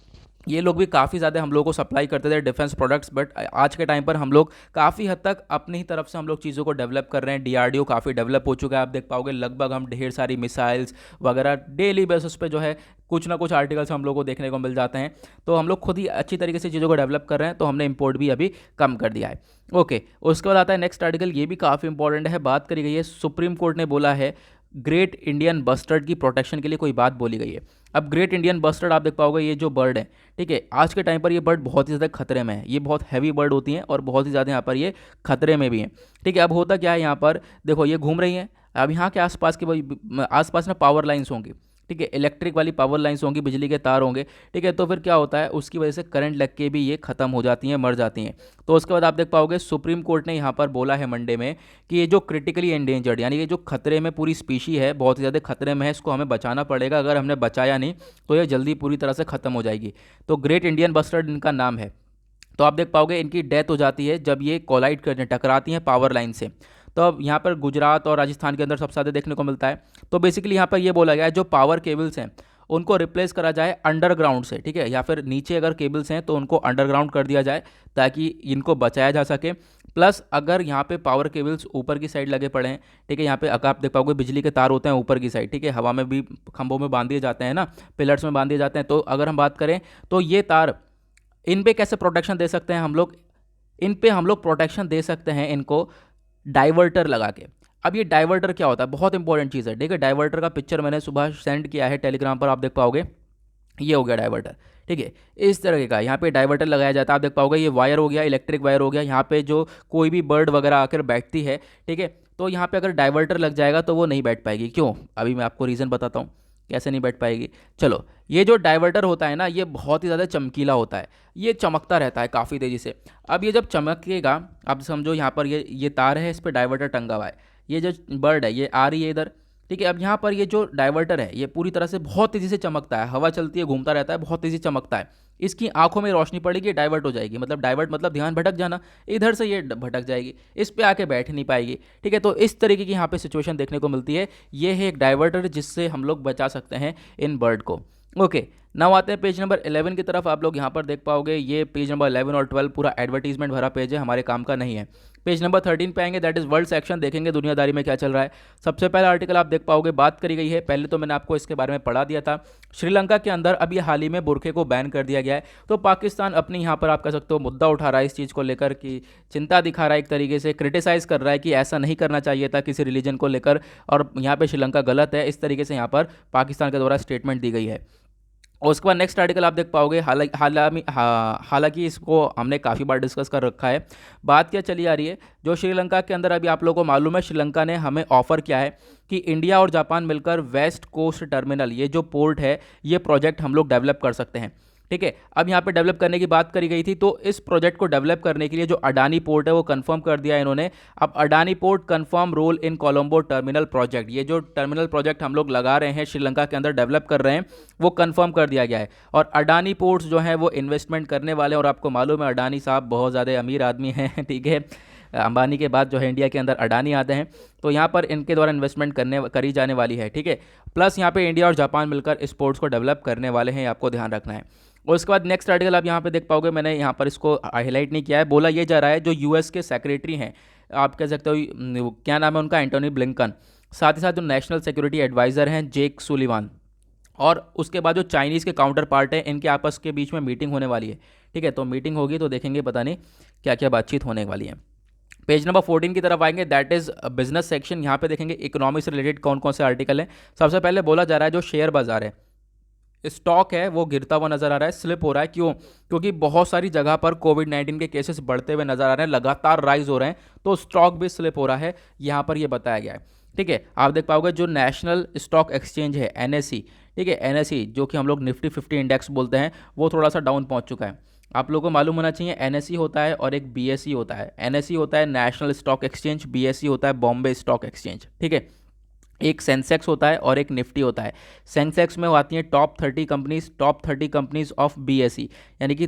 ये लोग भी काफ़ी ज़्यादा हम लोगों को सप्लाई करते थे डिफेंस प्रोडक्ट्स, बट आज के टाइम पर हम लोग काफ़ी हद तक अपनी ही तरफ से हम लोग चीज़ों को डेवलप कर रहे हैं। डीआरडीओ काफ़ी डेवलप हो चुका है, आप देख पाओगे लगभग हम ढेर सारी मिसाइल्स वगैरह डेली बेसिस पे जो है कुछ ना कुछ आर्टिकल्स हम लोग को देखने को मिल जाते हैं। तो हम लोग खुद ही अच्छी तरीके से चीज़ों को डेवलप कर रहे हैं, तो हमने इंपोर्ट भी अभी कम कर दिया है, ओके। उसके बाद आता है नेक्स्ट आर्टिकल, ये भी काफ़ी इंपॉर्टेंट है। बात करी गई है, सुप्रीम कोर्ट ने बोला है ग्रेट इंडियन बस्टर्ड की प्रोटेक्शन के लिए कोई बात बोली गई है। अब ग्रेट इंडियन बस्टर्ड आप देख पाओगे ये जो बर्ड है, ठीक है, आज के टाइम पर ये बर्ड बहुत ही ज़्यादा खतरे में है। ये बहुत हैवी बर्ड होती हैं और बहुत ही ज़्यादा यहाँ पर ये खतरे में भी हैं, ठीक है। अब होता क्या है, यहाँ पर देखो ये घूम रही हैं, अब यहाँ के आसपास के आसपास में पावर लाइन्स होंगी, ठीक है, इलेक्ट्रिक वाली पावर लाइन्स होंगी, बिजली के तार होंगे, ठीक है। तो फिर क्या होता है, उसकी वजह से करंट लग के भी ये ख़त्म हो जाती हैं, मर जाती हैं। तो उसके बाद आप देख पाओगे सुप्रीम कोर्ट ने यहाँ पर बोला है मंडे में कि ये जो क्रिटिकली एंडेंजर्ड यानी कि जो खतरे में पूरी स्पीशी है, बहुत ही ज़्यादा खतरे में है, इसको हमें बचाना पड़ेगा। अगर हमने बचाया नहीं तो ये जल्दी पूरी तरह से ख़त्म हो जाएगी। तो ग्रेट इंडियन बस्टर्ड इनका नाम है। तो आप देख पाओगे इनकी डेथ हो जाती है जब ये कोलाइड करने टकराती हैं पावर लाइन से। तो अब यहाँ पर गुजरात और राजस्थान के अंदर सबसे ज़्यादा देखने को मिलता है। तो बेसिकली यहाँ पर ये बोला गया है जो पावर केबल्स हैं उनको रिप्लेस करा जाए अंडरग्राउंड से, ठीक है, या फिर नीचे अगर केबल्स हैं तो उनको अंडरग्राउंड कर दिया जाए ताकि इनको बचाया जा सके। प्लस अगर यहाँ पे पावर केबल्स ऊपर की साइड लगे पड़े हैं, ठीक है, यहाँ पे अगर आप देख पाओगे बिजली के तार होते हैं ऊपर की साइड, ठीक है, हवा में भी खंभों में बांध दिए जाते हैं ना, पिलर्स में बांध दिए जाते हैं। तो अगर हम बात करें तो ये तार, इन पे कैसे प्रोटेक्शन दे सकते हैं हम लोग, इन पे हम लोग प्रोटेक्शन दे सकते हैं इनको डाइवर्टर लगा के। अब ये डाइवर्टर क्या होता है, बहुत इंपॉर्टेंट चीज़ है, ठीक है। डाइवर्टर का पिक्चर मैंने सुबह सेंड किया है टेलीग्राम पर, आप देख पाओगे ये हो गया डाइवर्टर, ठीक है। इस तरह का यहाँ पे डाइवर्टर लगाया जाता है, आप देख पाओगे ये वायर हो गया, इलेक्ट्रिक वायर हो गया। यहाँ पे जो कोई भी बर्ड वगैरह आकर बैठती है, ठीक है, तो यहाँ पे अगर डाइवर्टर लग जाएगा तो वो नहीं बैठ पाएगी। क्यों? अभी मैं आपको रीज़न बताता हूँ कैसे नहीं बैठ पाएगी। चलो, ये जो डाइवर्टर होता है ना, ये बहुत ही ज़्यादा चमकीला होता है, ये चमकता रहता है काफ़ी तेज़ी से। अब ये जब चमकेगा, आप समझो यहाँ पर ये तार है, इस पर डाइवर्टर टंगा हुआ है, ये जो बर्ड है ये आ रही है इधर, ठीक है। अब यहाँ पर ये जो डाइवर्टर है ये पूरी तरह से बहुत तेज़ी से चमकता है, हवा चलती है, घूमता रहता है, बहुत तेज़ी से चमकता है। इसकी आंखों में रोशनी पड़ेगी, डाइवर्ट हो जाएगी, मतलब डाइवर्ट मतलब ध्यान भटक जाना, इधर से ये भटक जाएगी, इस पे आके बैठ नहीं पाएगी, ठीक है। तो इस तरीके की यहाँ पे सिचुएशन देखने को मिलती है। ये है एक डाइवर्टर जिससे हम लोग बचा सकते हैं इन बर्ड को। ओके, नाउ आते हैं पेज नंबर 11 की तरफ। आप लोग यहाँ पर देख पाओगे ये पेज नंबर 11 और 12 पूरा एडवर्टीजमेंट भरा पेज है, हमारे काम का नहीं है। पेज नंबर 13 पे आएंगे, दैट इज वर्ल्ड सेक्शन, देखेंगे दुनियादारी में क्या चल रहा है। सबसे पहला आर्टिकल आप देख पाओगे, बात करी गई है, पहले तो मैंने आपको इसके बारे में पढ़ा दिया था। श्रीलंका के अंदर अभी हाल ही में बुरखे को बैन कर दिया गया है। तो पाकिस्तान अपनी यहाँ पर आप कह सकते हो मुद्दा उठा रहा है इस चीज़ को लेकर, कि चिंता दिखा रहा है, एक तरीके से क्रिटिसाइज कर रहा है कि ऐसा नहीं करना चाहिए था किसी रिलीजन को लेकर, और यहाँ पे श्रीलंका गलत है, इस तरीके से यहाँ पर पाकिस्तान के द्वारा स्टेटमेंट दी गई है। और उसके बाद नेक्स्ट आर्टिकल आप देख पाओगे, हालांकि इसको हमने काफ़ी बार डिस्कस कर रखा है। बात क्या चली आ रही है, जो श्रीलंका के अंदर अभी आप लोगों को मालूम है, श्रीलंका ने हमें ऑफर किया है कि इंडिया और जापान मिलकर वेस्ट कोस्ट टर्मिनल, ये जो पोर्ट है, ये प्रोजेक्ट हम लोग डेवलप कर सकते हैं, ठीक है। अब यहाँ पे डेवलप करने की बात करी गई थी, तो इस प्रोजेक्ट को डेवलप करने के लिए जो अडानी पोर्ट है वो कंफर्म कर दिया इन्होंने। अब Adani port confirm role in Colombo terminal project, ये जो टर्मिनल प्रोजेक्ट हम लोग लगा रहे हैं, श्रीलंका के अंदर डेवलप कर रहे हैं, वो कंफर्म कर दिया गया है। और अडानी पोर्ट्स जो हैं वो इन्वेस्टमेंट करने वाले हैं, और आपको मालूम है अडानी साहब बहुत ज़्यादा अमीर आदमी हैं, ठीक है। अंबानी के बाद जो है इंडिया के अंदर अडानी आते हैं, तो यहाँ पर इनके द्वारा इन्वेस्टमेंट करी जाने वाली है, ठीक है। प्लस यहाँ पे इंडिया और जापान मिलकर स्पोर्ट्स को डेवलप करने वाले हैं, आपको ध्यान रखना है। और उसके बाद नेक्स्ट आर्टिकल आप यहाँ पे देख पाओगे, मैंने यहाँ पर इसको हाईलाइट नहीं किया है। बोला ये जा रहा है जो यूएस के सेक्रेटरी हैं, आप कह सकते हो क्या नाम है उनका, एंटोनी ब्लिंकन, साथ ही साथ जो नेशनल सिक्योरिटी एडवाइज़र हैं जेक सुलिवान, और उसके बाद जो चाइनीज़ के काउंटर पार्ट हैं, इनके आपस के बीच में मीटिंग होने वाली है, ठीक है। तो मीटिंग होगी तो देखेंगे, पता नहीं क्या क्या बातचीत होने वाली है। पेज नंबर 14 की तरफ आएंगे, दैट इज बिजनेस सेक्शन। यहाँ पे देखेंगे इकोनॉमी से रिलेटेड कौन कौन से आर्टिकल हैं। सबसे पहले बोला जा रहा है जो शेयर बाजार है, स्टॉक है, वो गिरता हुआ नजर आ रहा है, स्लिप हो रहा है। क्यों? क्योंकि बहुत सारी जगह पर कोविड-19 के केसेस बढ़ते हुए नजर आ रहे हैं, लगातार राइज हो रहे हैं, तो स्टॉक भी स्लिप हो रहा है, यहाँ पर ये बताया गया है, ठीक है। आप देख पाओगे जो नेशनल स्टॉक एक्सचेंज है एनएसई, ठीक है, एनएसई जो कि हम लोग निफ्टी 50 इंडेक्स बोलते हैं, वो थोड़ा सा डाउन पहुंच चुका है। आप लोगों को मालूम होना चाहिए, एनएसई होता है और एक बीएसई होता है। एनएसई होता है नेशनल स्टॉक एक्सचेंज, बीएसई होता है बॉम्बे स्टॉक एक्सचेंज, ठीक है। एक सेंसेक्स होता है और एक निफ्टी होता है। सेंसेक्स में वो आती हैं टॉप 30 कंपनीज ऑफ बीएसई, यानी कि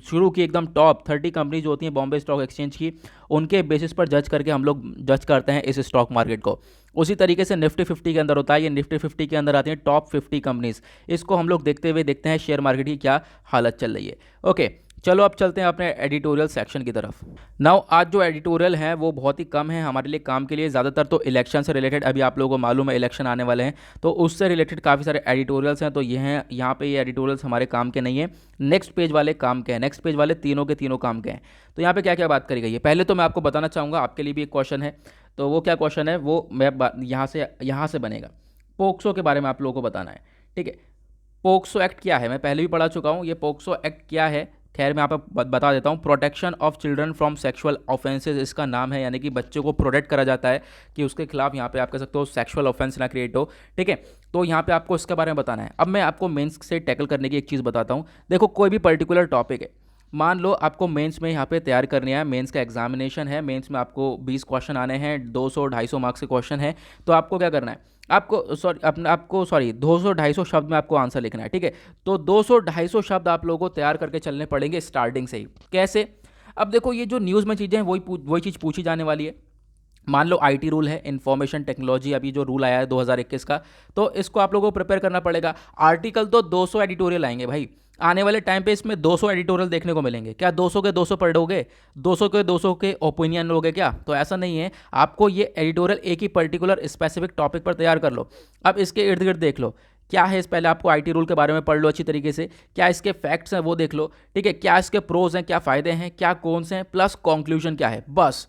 शुरू की एकदम टॉप 30 कंपनीज जो होती हैं बॉम्बे स्टॉक एक्सचेंज की, उनके बेसिस पर जज करके हम लोग जज करते हैं इस स्टॉक मार्केट को। उसी तरीके से निफ्टी 50 के अंदर होता है, ये निफ्टी 50 के अंदर आती हैं टॉप 50 कंपनीज। इसको हम लोग देखते हुए देखते हैं शेयर मार्केट की क्या हालत चल रही है। ओके, चलो अब चलते हैं अपने एडिटोरियल सेक्शन की तरफ। नाउ आज जो एडिटोरियल हैं वो बहुत ही कम है हमारे लिए काम के लिए, ज़्यादातर तो इलेक्शन से रिलेटेड, अभी आप लोगों को मालूम है इलेक्शन आने वाले हैं, तो उससे रिलेटेड काफ़ी सारे एडिटोरियल्स हैं, तो ये हैं यहाँ पे, ये एडिटोरियल्स हमारे काम के नहीं है, नेक्स्ट पेज वाले काम के हैं, नेक्स्ट पेज वाले तीनों के तीनों काम के हैं। तो यहाँ पर क्या क्या बात करी गई है, पहले तो मैं आपको बताना चाहूँगा, आपके लिए भी एक क्वेश्चन है, तो वो क्या क्वेश्चन है वो मैं यहाँ से बनेगा। पोक्सो के बारे में आप लोगों को बताना है, ठीक है। पोक्सो एक्ट क्या है, मैं पहले भी पढ़ा चुका हूँ, ये पोक्सो एक्ट क्या है, खैर मैं आप बता देता हूँ। Protection of children from sexual offences इसका नाम है, यानी कि बच्चों को प्रोटेक्ट करा जाता है कि उसके खिलाफ यहाँ पे आप कह सकते हो सेक्सुअल ऑफेंस ना क्रिएट हो, ठीक है। तो यहाँ पे आपको इसके बारे में बताना है। अब मैं आपको मेंस से टैकल करने की एक चीज़ बताता हूँ। देखो, कोई भी पर्टिकुलर टॉपिक है, मान लो आपको मेंस में यहाँ पे तैयार करनी है, मेंस का एग्जामिनेशन है, मेंस में आपको 20 क्वेश्चन आने हैं, 200-250 मार्क्स के क्वेश्चन है, तो आपको क्या करना है, आपको 200-250 शब्द में आपको आंसर लिखना है, ठीक है। तो 200-250 शब्द आप लोगों को तैयार करके चलने पड़ेंगे स्टार्टिंग से ही। कैसे? अब देखो, ये जो न्यूज़ में चीज़ें हैं वही चीज़ पूछी जाने वाली है। मान लो आईटी रूल है, इंफॉर्मेशन टेक्नोलॉजी, अभी जो रूल आया है 2021 का, तो इसको आप लोगों को प्रिपेयर करना पड़ेगा। आर्टिकल तो 200 एडिटोरियल आएंगे भाई, आने वाले टाइम पे इसमें 200 एडिटोरियल देखने को मिलेंगे। क्या 200 के 200 पढ़ोगे, 200 के ओपिनियन लोगे क्या? तो ऐसा नहीं है, आपको ये एडिटोरियल एक ही पर्टिकुलर स्पेसिफिक टॉपिक पर तैयार कर लो। अब इसके इर्द गिर्द देख लो क्या है, इस पहले आपको आईटी रूल के बारे में पढ़ लो अच्छी तरीके से, क्या इसके फैक्ट्स हैं वो देख लो, ठीक है, क्या इसके प्रोज हैं, क्या फ़ायदे हैं, क्या कौन से हैं, प्लस कंक्लूजन क्या है। बस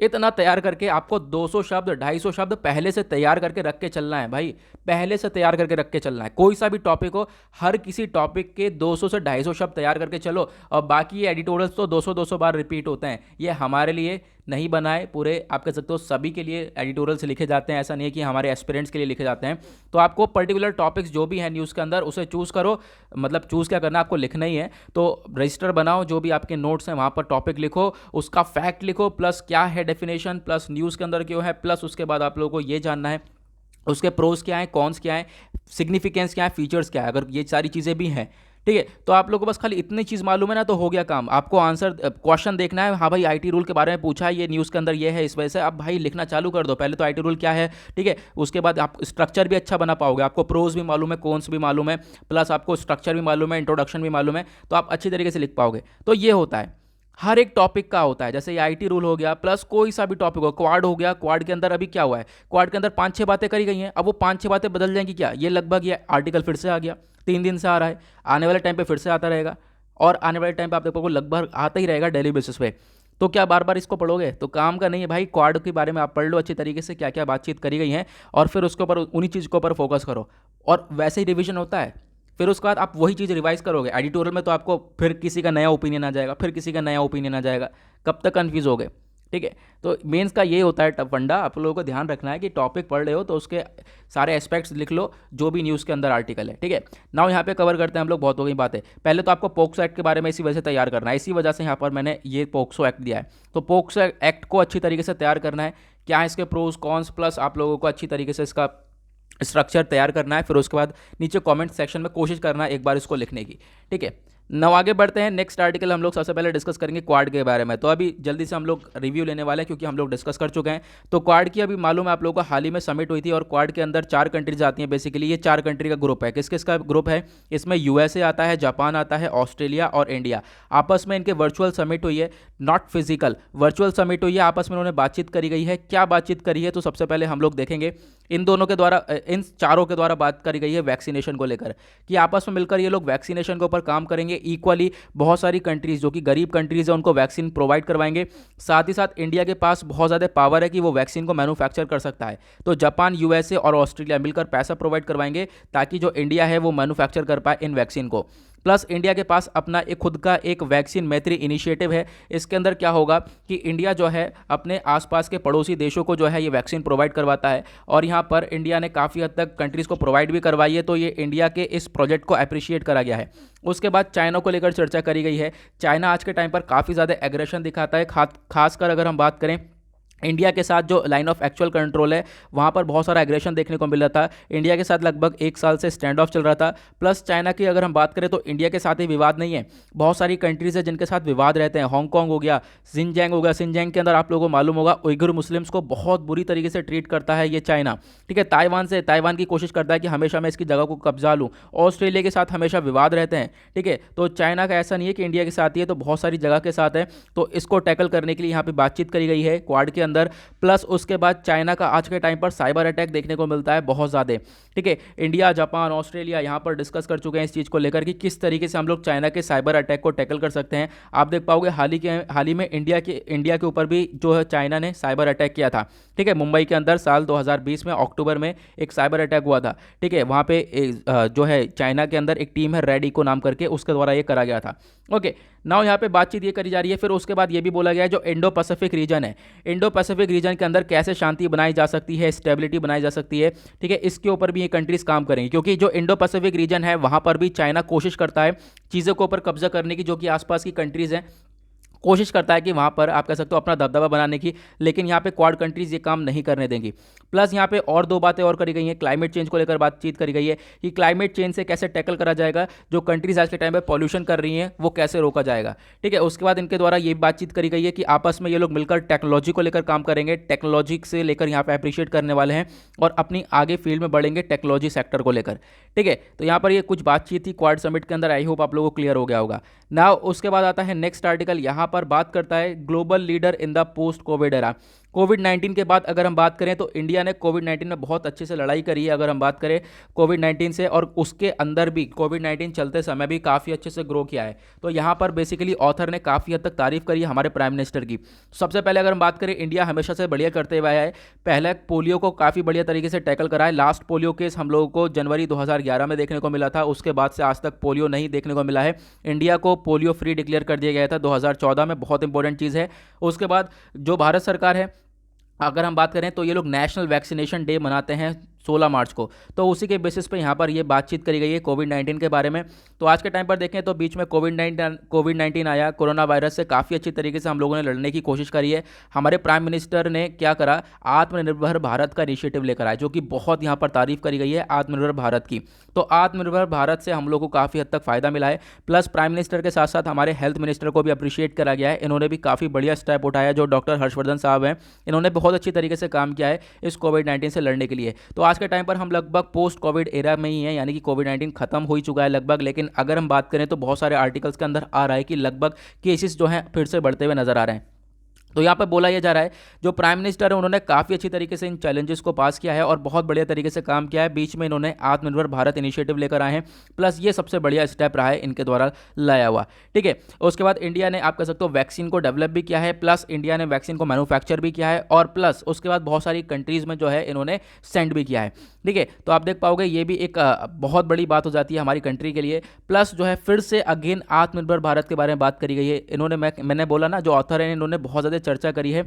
इतना तैयार करके आपको 200 शब्द 250 शब्द पहले से तैयार करके रख के चलना है भाई, पहले से तैयार करके रख के चलना है। कोई सा भी टॉपिक हो, हर किसी टॉपिक के 200 से 250 शब्द तैयार करके चलो, और बाकी ये एडिटोरियल्स तो 200-200 बार रिपीट होते हैं, ये हमारे लिए नहीं बनाए, पूरे आप कह सकते हो सभी के लिए एडिटोरियल्स लिखे जाते हैं, ऐसा नहीं है कि हमारे एस्पिरेंट्स के लिए लिखे जाते हैं। तो आपको पर्टिकुलर टॉपिक्स जो भी है न्यूज़ के अंदर उसे चूज़ करो, मतलब चूज़ क्या करना, आपको लिखना ही है। तो रजिस्टर बनाओ, जो भी आपके नोट्स हैं वहाँ पर टॉपिक लिखो, उसका फैक्ट लिखो, प्लस क्या है डेफिनेशन, प्लस न्यूज़ के अंदर क्यों है, प्लस उसके बाद आप लोगों को ये जानना है उसके प्रोज क्या है, कॉन्स क्या है, सिग्निफिकेंस क्या है, फीचर्स क्या है। अगर ये सारी चीज़ें भी हैं, ठीक है, तो आप लोगों को बस खाली इतनी चीज़ मालूम है ना, तो हो गया काम। आपको आंसर क्वेश्चन देखना है, हाँ भाई आईटी रूल के बारे में पूछा है, ये न्यूज़ के अंदर ये है, इस वजह से आप भाई लिखना चालू कर दो। पहले तो आईटी रूल क्या है, ठीक है, उसके बाद आप स्ट्रक्चर भी अच्छा बना पाओगे, आपको प्रोज भी मालूम है, कॉन्स भी मालूम है, प्लस आपको स्ट्रक्चर भी मालूम है, इंट्रोडक्शन भी मालूम है, तो आप अच्छी तरीके से लिख पाओगे। तो ये होता है, हर एक टॉपिक का होता है। जैसे ये आईटी रूल हो गया, प्लस कोई सा भी टॉपिक हो, क्वाड हो गया, क्वाड के अंदर अभी क्या हुआ है, क्वाड के अंदर 5-6 बातें करी गई हैं, अब वो 5-6 बातें बदल जाएंगी क्या, ये लगभग ये आर्टिकल फिर से आ गया, 3 दिन से आ रहा है, आने वाले टाइम पे फिर से आता रहेगा, और आने वाले टाइम पे आप देखोगे लगभग आता ही रहेगा डेली बेसिस पे। तो क्या बार बार इसको पढ़ोगे, तो काम का नहीं है भाई। क्वाड के बारे में आप पढ़ लो अच्छी तरीके से, क्या क्या बातचीत करी गई है, और फिर उसके ऊपर उन्हीं चीज़ के ऊपर फोकस करो, और वैसे ही रिवीजन होता है। फिर उसके बाद आप वही चीज़ रिवाइज करोगे एडिटोरियल में, तो आपको फिर किसी का नया ओपिनियन आ जाएगा, फिर किसी का नया ओपिनियन आ जाएगा, कब तक कन्फ्यूज हो गए, ठीक है। तो मेंस का ये होता है टफ फंडा, आप लोगों को ध्यान रखना है कि टॉपिक पढ़ रहे हो तो उसके सारे एस्पेक्ट्स लिख लो, जो भी न्यूज़ के अंदर आर्टिकल है, ठीक है। नाउ यहाँ पे कवर करते हैं हम लोग, बहुत हो गई बातें। पहले तो आपको पोक्सो एक्ट के बारे में इसी वजह से तैयार करना है, इसी वजह से यहाँ पर मैंने ये पोक्सो एक्ट दिया है। तो पोक्सो एक्ट को अच्छी तरीके से तैयार करना है, क्या है इसके प्रोज कॉन्स, प्लस आप लोगों को अच्छी तरीके से इसका स्ट्रक्चर तैयार करना है। फिर उसके बाद नीचे कमेंट सेक्शन में कोशिश करना है एक बार इसको लिखने की, ठीक है। नौ आगे बढ़ते हैं, नेक्स्ट आर्टिकल हम लोग सबसे पहले डिस्कस करेंगे क्वाड के बारे में। तो अभी जल्दी से हम लोग रिव्यू लेने वाले हैं, क्योंकि हम लोग डिस्कस कर चुके हैं। तो क्वाड की अभी मालूम है आप लोगों को, हाल ही में समिट हुई थी, और क्वाड के अंदर 4 कंट्रीज आती हैं बेसिकली। ये 4 कंट्री का ग्रुप है। किस किस का ग्रुप है, इसमें यूएसए आता है, जापान आता है, ऑस्ट्रेलिया और इंडिया। आपस में इनके वर्चुअल समिट हुई है, नॉट फिजिकल, वर्चुअल समिट हुई है, आपस में उन्होंने बातचीत करी गई है। क्या बातचीत करी है, तो सबसे पहले हम लोग देखेंगे इन दोनों के द्वारा, इन चारों के द्वारा बात करी गई है वैक्सीनेशन को लेकर, कि आपस में मिलकर ये लोग वैक्सीनेशन के ऊपर काम करेंगे इक्वली। बहुत सारी कंट्रीज जो कि गरीब कंट्रीज है उनको वैक्सीन प्रोवाइड करवाएंगे। साथ ही साथ इंडिया के पास बहुत ज़्यादा पावर है कि वो वैक्सीन को मैन्युफैक्चर कर सकता है। तो जापान, यूएसए और ऑस्ट्रेलिया मिलकर पैसा प्रोवाइड करवाएंगे, ताकि जो इंडिया है वो मैन्युफैक्चर कर पाए इन वैक्सीन को। प्लस इंडिया के पास अपना एक खुद का एक वैक्सीन मैत्री इनिशिएटिव है। इसके अंदर क्या होगा कि इंडिया जो है अपने आसपास के पड़ोसी देशों को जो है ये वैक्सीन प्रोवाइड करवाता है, और यहाँ पर इंडिया ने काफ़ी हद तक कंट्रीज़ को प्रोवाइड भी करवाई है। तो ये इंडिया के इस प्रोजेक्ट को अप्रिशिएट करा गया है। उसके बाद चाइना को लेकर चर्चा करी गई है। चाइना आज के टाइम पर काफ़ी ज़्यादा एग्रेशन दिखाता है, खासकर अगर हम बात करें इंडिया के साथ जो लाइन ऑफ एक्चुअल कंट्रोल है वहाँ पर बहुत सारा एग्रेशन देखने को मिल रहा था। इंडिया के साथ लगभग 1 साल से स्टैंड ऑफ चल रहा था। प्लस चाइना की अगर हम बात करें तो इंडिया के साथ ही विवाद नहीं है, बहुत सारी कंट्रीज़ है जिनके साथ विवाद रहते हैं। हांगकांग हो गया, सिंजैंग हो गया, सिंजैंग के अंदर आप लोगों को मालूम होगा उइगर मुस्लिम्स को बहुत बुरी तरीके से ट्रीट करता है ये चाइना, ठीक है। ताइवान की कोशिश करता है कि हमेशा मैं इसकी जगह को कब्जा लूँ। ऑस्ट्रेलिया के साथ हमेशा विवाद रहते हैं, ठीक है। तो चाइना का ऐसा नहीं है कि इंडिया के साथ ही है, तो बहुत सारी जगह के साथ है। तो इसको टैकल करने के लिए यहाँ पे बातचीत करी गई है क्वाड के अंदर। प्लस उसके बाद चाइना का आज के टाइम पर साइबर अटैक देखने को मिलता है बहुत ज़्यादा, ठीक है। इंडिया, जापान, ऑस्ट्रेलिया यहाँ पर डिस्कस कर चुके हैं इस चीज़ को लेकर कि किस तरीके से हम लोग चाइना के साइबर अटैक को टैकल कर सकते हैं। आप देख पाओगे हाल ही में इंडिया के ऊपर भी जो है चाइना ने साइबर अटैक किया था, ठीक है। मुंबई के अंदर साल 2020 में अक्टूबर में एक साइबर अटैक हुआ था, ठीक है। वहाँ पे जो है चाइना के अंदर एक टीम है रेड इको नाम करके, उसके द्वारा ये करा गया था। ओके, नाउ यहाँ पे बातचीत ये करी जा रही है। फिर उसके बाद ये भी बोला गया है जो इंडो पैसिफिक रीजन है, इंडो पैसिफिक रीजन के अंदर कैसे शांति बनाई जा सकती है, स्टेबिलिटी बनाई जा सकती है, ठीक है। इसके ऊपर भी ये कंट्रीज काम करेंगी, क्योंकि जो इंडो पैसिफिक रीजन है वहाँ पर भी चाइना कोशिश करता है चीज़ों के ऊपर कब्जा करने की, जो कि आसपास की कंट्रीज़ हैं कोशिश करता है कि वहाँ पर आप कह सकते हो अपना दबदबा बनाने की, लेकिन यहाँ पे क्वाड कंट्रीज ये काम नहीं करने देंगी। प्लस यहाँ पे और 2 बातें और करी गई हैं, क्लाइमेट चेंज को लेकर बातचीत करी गई है कि क्लाइमेट चेंज से कैसे टैकल करा जाएगा, जो कंट्रीज आज के टाइम पे पॉल्यूशन कर रही हैं वो कैसे रोका जाएगा, ठीक है। उसके बाद इनके द्वारा ये बातचीत करी गई है कि आपस में ये लोग मिलकर टेक्नोलॉजी को लेकर काम करेंगे, टेक्नोलॉजी से लेकर यहाँ पे अप्रिशिएट करने वाले हैं और अपनी आगे फील्ड में बढ़ेंगे टेक्नोलॉजी सेक्टर को लेकर, ठीक है। तो यहाँ पर ये कुछ बातचीत थी क्वाड समिट के अंदर, आई होप आप लोगों को क्लियर हो गया होगा। नाउ उसके बाद आता है नेक्स्ट आर्टिकल, यहाँ पर बात करता है global leader in the post COVID era. कोविड-19 के बाद अगर हम बात करें तो इंडिया ने कोविड-19 में बहुत अच्छे से लड़ाई करी है। अगर हम बात करें कोविड-19 से, और उसके अंदर भी कोविड-19 चलते समय भी काफ़ी अच्छे से ग्रो किया है। तो यहाँ पर बेसिकली ऑथर ने काफ़ी हद तक तारीफ करी है हमारे प्राइम मिनिस्टर की। सबसे पहले अगर हम बात करें, इंडिया हमेशा से बढ़िया करते हुए आया है। पहले पोलियो को काफ़ी बढ़िया तरीके से टैकल करा है। लास्ट पोलियो केस हम लोगों को जनवरी 2011 में देखने को मिला था, उसके बाद से आज तक पोलियो नहीं देखने को मिला है। इंडिया को पोलियो फ्री डिक्लेयर कर दिया गया था 2014 में, बहुत इंपॉर्टेंट चीज़ है। उसके बाद जो भारत सरकार है, अगर हम बात करें तो ये लोग नेशनल वैक्सीनेशन डे मनाते हैं 16 मार्च को, तो उसी के बेसिस पे यहाँ पर ये बातचीत करी गई है कोविड-19 के बारे में। तो आज के टाइम पर देखें तो बीच में कोविड-19 आया, कोरोना वायरस से काफ़ी अच्छी तरीके से हम लोगों ने लड़ने की कोशिश करी है। हमारे प्राइम मिनिस्टर ने क्या करा, आत्मनिर्भर भारत का इनिशिएटिव लेकर आए, जो कि बहुत यहाँ पर तारीफ करी गई है आत्मनिर्भर भारत की। तो आत्मनिर्भर भारत से हम लोग को काफ़ी हद तक फ़ायदा मिला है। प्लस प्राइम मिनिस्टर के साथ साथ हमारे हेल्थ मिनिस्टर को भी अप्रिशिएट करा गया है, इन्होंने भी काफ़ी बढ़िया स्टेप उठाया। जो डॉक्टर हर्षवर्धन साहब हैं, इन्होंने बहुत अच्छी तरीके से काम किया है इस कोविड-19 से लड़ने के लिए। तो आज के टाइम पर हम लगभग पोस्ट कोविड एरा में ही है, यानी कि कोविड-19 खत्म हो ही चुका है लगभग। लेकिन अगर हम बात करें तो बहुत सारे आर्टिकल्स के अंदर आ रहा है कि लगभग केसेस जो हैं फिर से बढ़ते हुए नजर आ रहे हैं। तो यहाँ पर बोला यह जा रहा है जो प्राइम मिनिस्टर है उन्होंने काफ़ी अच्छी तरीके से इन चैलेंजेस को पास किया है और बहुत बढ़िया तरीके से काम किया है। बीच में इन्होंने आत्मनिर्भर भारत इनिशिएटिव लेकर आए हैं, प्लस ये सबसे बढ़िया स्टेप रहा है इनके द्वारा लाया हुआ, ठीक है। उसके बाद इंडिया ने, आप कह सकते हो, वैक्सीन को डेवलप भी किया है, प्लस इंडिया ने वैक्सीन को मैन्युफैक्चर भी किया है, और प्लस उसके बाद बहुत सारी कंट्रीज़ में जो है इन्होंने सेंड भी किया है, ठीक है। तो आप देख पाओगे ये भी एक बहुत बड़ी बात हो जाती है हमारी कंट्री के लिए। प्लस जो है फिर से अगेन आत्मनिर्भर भारत के बारे में बात करी गई है। इन्होंने, मैंने बोला ना, जो ऑथर हैं इन्होंने बहुत ज़्यादा चर्चा करी है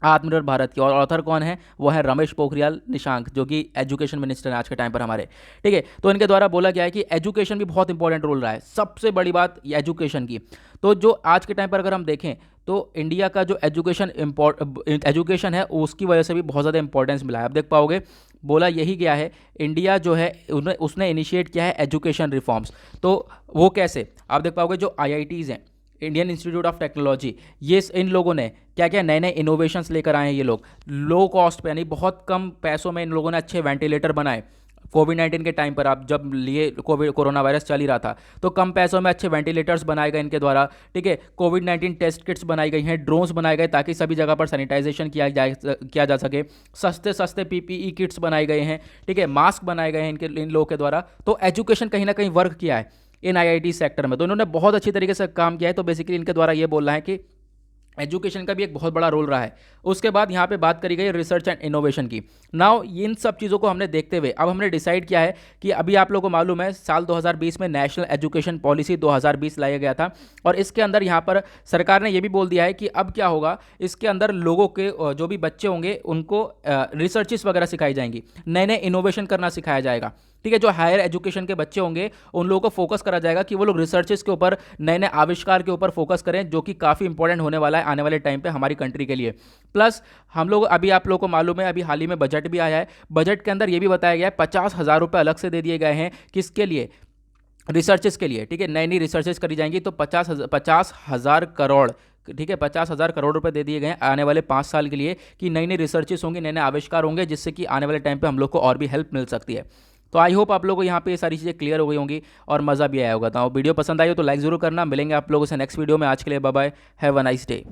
आत्मनिर्भर भारत की, और ऑथर कौन है, वो है रमेश पोखरियाल निशंक, जो कि एजुकेशन मिनिस्टर हैं आज के टाइम पर हमारे, ठीक है। तो इनके द्वारा बोला गया है कि एजुकेशन भी बहुत इंपॉर्टेंट रोल रहा है, सबसे बड़ी बात ये एजुकेशन की। तो जो आज के टाइम पर अगर हम देखें तो इंडिया का जो एजुकेशन है उसकी वजह से भी बहुत ज़्यादा इंपॉर्टेंस मिला है। आप देख पाओगे बोला यही गया है, इंडिया जो है उसने इनिशिएट किया है एजुकेशन रिफॉर्म्स। तो वो कैसे, आप देख पाओगे जो IITs हैं, इंडियन इंस्टीट्यूट ऑफ टेक्नोलॉजी, ये इन लोगों ने क्या क्या नए नए इनोवेशंस लेकर आए हैं। ये लोग लो कॉस्ट पे, यानी बहुत कम पैसों में इन लोगों ने अच्छे वेंटिलेटर बनाए। कोविड-19 के टाइम पर, आप जब लिए कोरोना वायरस चल ही रहा था, तो कम पैसों में अच्छे वेंटिलेटर्स बनाए गए इनके द्वारा, ठीक है। कोविड-19 टेस्ट किट्स बनाई गई हैं, ड्रोन्स बनाए गए ताकि सभी जगह पर सैनिटाइजेशन किया जा सके, सस्ते सस्ते PPE किट्स बनाए गए हैं, ठीक है, मास्क बनाए गए हैं इन लोगों के द्वारा। तो एजुकेशन कहीं ना कहीं वर्क किया है इन IIT सेक्टर में, तो इन्होंने बहुत अच्छी तरीके से काम किया है। तो बेसिकली इनके द्वारा ये बोलना है कि एजुकेशन का भी एक बहुत बड़ा रोल रहा है। उसके बाद यहाँ पे बात करी गई रिसर्च एंड इनोवेशन की। नाउ इन सब चीज़ों को हमने देखते हुए अब हमने डिसाइड किया है कि अभी आप लोगों को मालूम है साल 2020 में नेशनल एजुकेशन पॉलिसी 2020 लाया गया था, और इसके अंदर यहाँ पर सरकार ने ये भी बोल दिया है कि अब क्या होगा, इसके अंदर लोगों के जो भी बच्चे होंगे उनको रिसर्चेस वगैरह सिखाई जाएंगी, नए नए इनोवेशन करना सिखाया जाएगा, ठीक है। जो हायर एजुकेशन के बच्चे होंगे उन लोगों को फोकस करा जाएगा कि वो लोग रिसर्चेस के ऊपर, नए नए आविष्कार के ऊपर फोकस करें, जो कि काफ़ी इंपॉर्टेंट होने वाला है आने वाले टाइम पे हमारी कंट्री के लिए। प्लस हम लोग, अभी आप लोगों को मालूम है, अभी हाल ही में बजट भी आया है, बजट के अंदर ये भी बताया गया है 50,000 रुपये अलग से दे दिए गए हैं, किसके लिए, रिसर्चेस के लिए, ठीक है। नई नई रिसर्चेस करी जाएंगी, तो 50,000 करोड़, ठीक है, 50,000 करोड़ रुपए दे दिए गए हैं आने वाले 5 साल के लिए, कि नई नई रिसर्चेस होंगी, नए नए आविष्कार होंगे, जिससे कि आने वाले टाइम पे हम लोग को और भी हेल्प मिल सकती है। तो आई होप आप लोगों को यहाँ पे ये सारी चीज़ें क्लियर हो गई होंगी और मज़ा भी आया होगा। तो वीडियो पसंद आई हो तो लाइक ज़रूर करना। मिलेंगे आप लोगों से नेक्स्ट वीडियो में। आज के लिए bye bye, have a nice day.